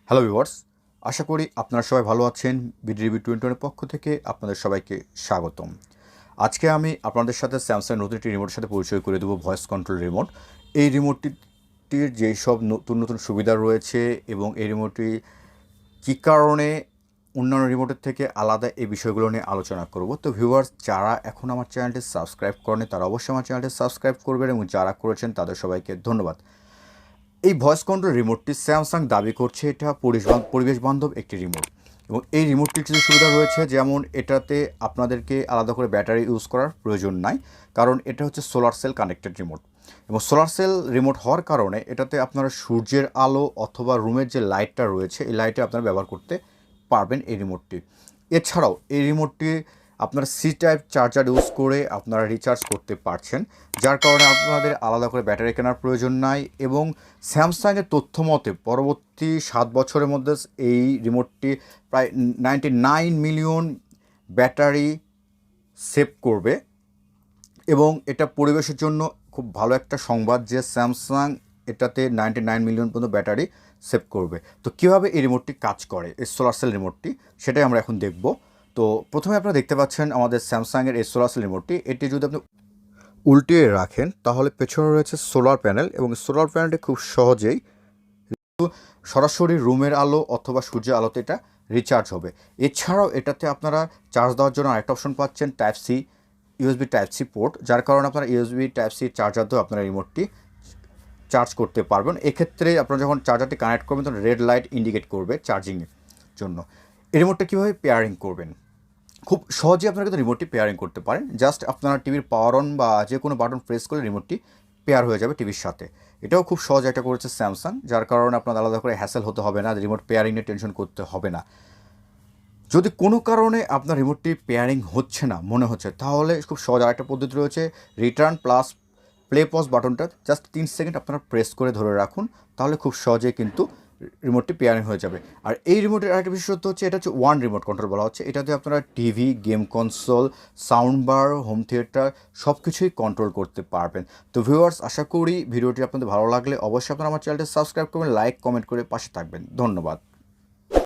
Hello viewers, আশা করি আপনারা সবাই ভালো আছেন। বিডিবি 21 পক্ষ থেকে আপনাদের সবাইকে স্বাগতম। আজকে আমি আপনাদের সাথে স্যামসাং নতুন একটি রিমোটের সাথে পরিচয় করে দেবো, ভয়েস কন্ট্রোল রিমোট। এই রিমোটটির যেই সব নতুন নতুন সুবিধা রয়েছে এবং এই রিমোটটি কী কারণে অন্যান্য রিমোটের থেকে আলাদা, এই বিষয়গুলো নিয়ে আলোচনা করব। তো ভিউয়ার্স, যারা এখন আমার চ্যানেলটি সাবস্ক্রাইব করেনি তারা অবশ্যই আমার চ্যানেলটি সাবস্ক্রাইব করবেন এবং যারা করেছেন তাদের সবাইকে ধন্যবাদ। এই ভয়েস কন্ট্রোল রিমোটটি স্যামসাং দাবি করছে এটা পরিবেশ বান্ধব একটি রিমোট এবং এই রিমোটটির কিছু সুবিধা রয়েছে, যেমন এটাতে আপনাদেরকে আলাদা করে ব্যাটারি ইউজ করার প্রয়োজন নাই, কারণ এটা হচ্ছে সোলার সেল কানেক্টেড রিমোট। এবং সোলার সেল রিমোট হওয়ার কারণে এটাতে আপনারা সূর্যের আলো অথবা রুমের যে লাইটটা রয়েছে এই লাইটে আপনারা ব্যবহার করতে পারবেন এই রিমোটটি। এছাড়াও এই রিমোটটি আপনারা সি টাইপ চার্জার ইউজ করে আপনারা রিচার্জ করতে পারছেন, যার কারণে আপনাদের আলাদা করে ব্যাটারি কেনার প্রয়োজন নাই। এবং স্যামসাংয়ের তথ্য মতে পরবর্তী 7 বছরের মধ্যে এই রিমোটটি প্রায় 99 মিলিয়ন ব্যাটারি সেভ করবে এবং এটা পরিবেশের জন্য খুব ভালো একটা সংবাদ যে স্যামসাং এটাতে 99 মিলিয়ন পর্যন্ত ব্যাটারি সেভ করবে। তো কীভাবে এই রিমোটটি কাজ করে, এই সোলার সেল রিমোটটি, সেটাই আমরা এখন দেখব। তো প্রথমে আপনারা দেখতে পাচ্ছেন আমাদের স্যামসাংয়ের এই সোলার সেল রিমোটটি। এটি যদি আপনি উল্টিয়ে রাখেন তাহলে পেছনে রয়েছে সোলার প্যানেল এবং সোলার প্যানেলটি খুব সহজেই সরাসরি রুমের আলো অথবা সূর্যের আলোতে এটা রিচার্জ হবে। এছাড়াও এটাতে আপনারা চার্জ দেওয়ার জন্য আরেকটা অপশন পাচ্ছেন, type C USB type C port, যার কারণে আপনারা ইউএসবি টাইপ সি চার্জার দিয়েও আপনারা রিমোটটি চার্জ করতে পারবেন। এক্ষেত্রে আপনারা যখন চার্জারটি কানেক্ট করবেন তখন রেড লাইট ইন্ডিকেট করবে চার্জিংয়ের জন্য। এই রিমোটটা কীভাবে পেয়ারিং করবেন, খুব সহজেই আপনারা কিন্তু রিমোটটি পেয়ারিং করতে পারেন। জাস্ট আপনারা টিভির পাওয়ার অন বা যে কোনো বাটন প্রেস করে রিমোটটি পেয়ার হয়ে যাবে টিভির সাথে। এটাও খুব সহজ একটা করেছে স্যামসাং, যার কারণে আপনার আলাদা করে হ্যাসেল হতে হবে না, রিমোট পেয়ারিং নিয়ে টেনশন করতে হবে না। যদি কোনো কারণে আপনার রিমোটটি পেয়ারিং হচ্ছে না মনে হচ্ছে, তাহলে খুব সহজ আরেকটা পদ্ধতি রয়েছে, রিটার্ন প্লাস প্লে পজ বাটনটা জাস্ট 3 সেকেন্ড আপনারা প্রেস করে ধরে রাখুন, তাহলে খুব সহজেই কিন্তু রিমোটটি পেয়ারিং হয়ে যাবে। আর এই রিমোটের আরেকটা বিশেষত্ব হচ্ছে এটা হচ্ছে ওয়ান রিমোট কন্ট্রোল বলা হচ্ছে। এটাতে আপনারা TV, game console, sound bar, home theatre সব কিছুই কন্ট্রোল করতে পারবেন। তো ভিউয়ার্স, আশা করি ভিডিওটি আপনাদের ভালো লাগলে অবশ্যই আপনারা আমার চ্যানেলটি সাবস্ক্রাইব করবেন, লাইক কমেন্ট করে পাশে থাকবেন। ধন্যবাদ।